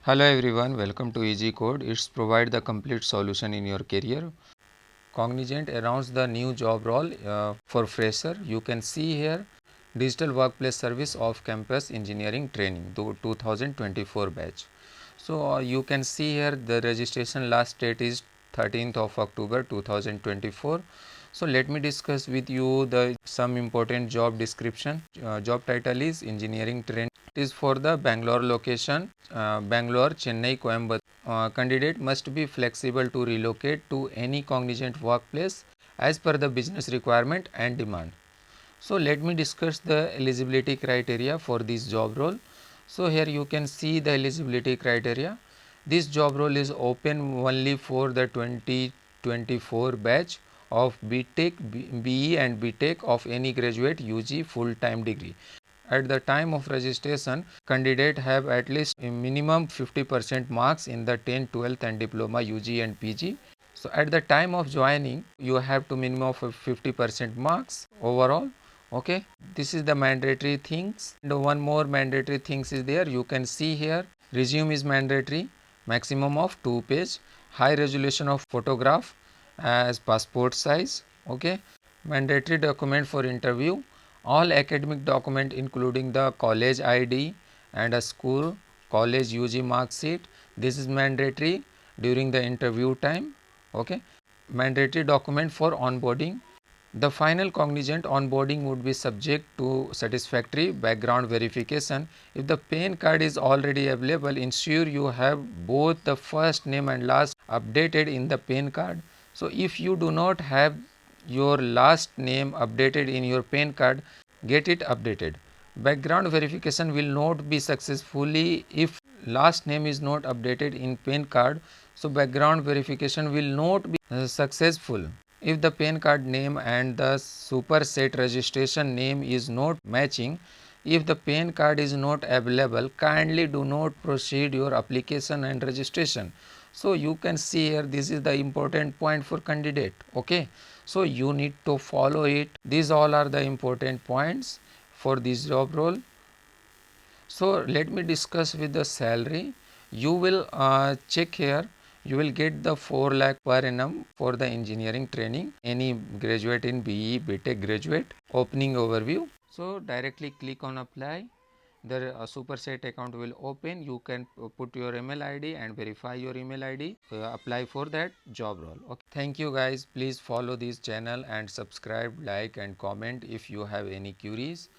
Hello everyone, welcome to Easy Code. It's provide the complete solution in your career. Cognizant announced the new job role for fresher. You can see here Digital Workplace Service of Campus Engineering Training 2024 batch. So you can see here the registration last date is 13th of October 2024. So let me discuss with you the some important job description. Job title is Engineering Training. It is for the Bangalore location, Bangalore, Chennai, Coimbatore. Candidate must be flexible to relocate to any Cognizant workplace as per the business requirement and demand. So let me discuss the eligibility criteria for this job role. So here you can see the eligibility criteria. This job role is open only for the 2024 batch of BTech, BE and BTech of any graduate UG full-time degree. At the time of registration, candidate have at least a minimum 50% marks in the 10th, 12th and diploma UG and PG. So at the time of joining, you have to minimum of 50% marks overall. Okay, this is the mandatory things. And one more mandatory things is there. You can see here, resume is mandatory, maximum of 2 page, high resolution of photograph as passport size. Okay, mandatory document for interview, all academic document including the college ID and a school college UG mark sheet. This is mandatory during the interview time. Okay, mandatory document for onboarding. The final Cognizant onboarding would be subject to satisfactory background verification. If the PAN card is already available, ensure you have both the first name and last updated in the PAN card. So if you do not have your last name updated in your PAN card, get it updated. Background verification will not be successfully if last name is not updated in PAN card. So background verification will not be successful. If the PAN card name and the superset registration name is not matching, if the PAN card is not available, kindly do not proceed your application and registration. So you can see here, this is the important point for candidate. Okay, so you need to follow it. These all are the important points for this job role. So let me discuss with the salary. You will check here, you will get the 4 lakh per annum for the engineering training, any graduate in BE BTech graduate. Opening overview. So directly click on apply. The superset account will open. You can put your email ID and verify your email ID, apply for that job role. Okay, thank you guys. Please follow this channel and subscribe, like and comment if you have any queries.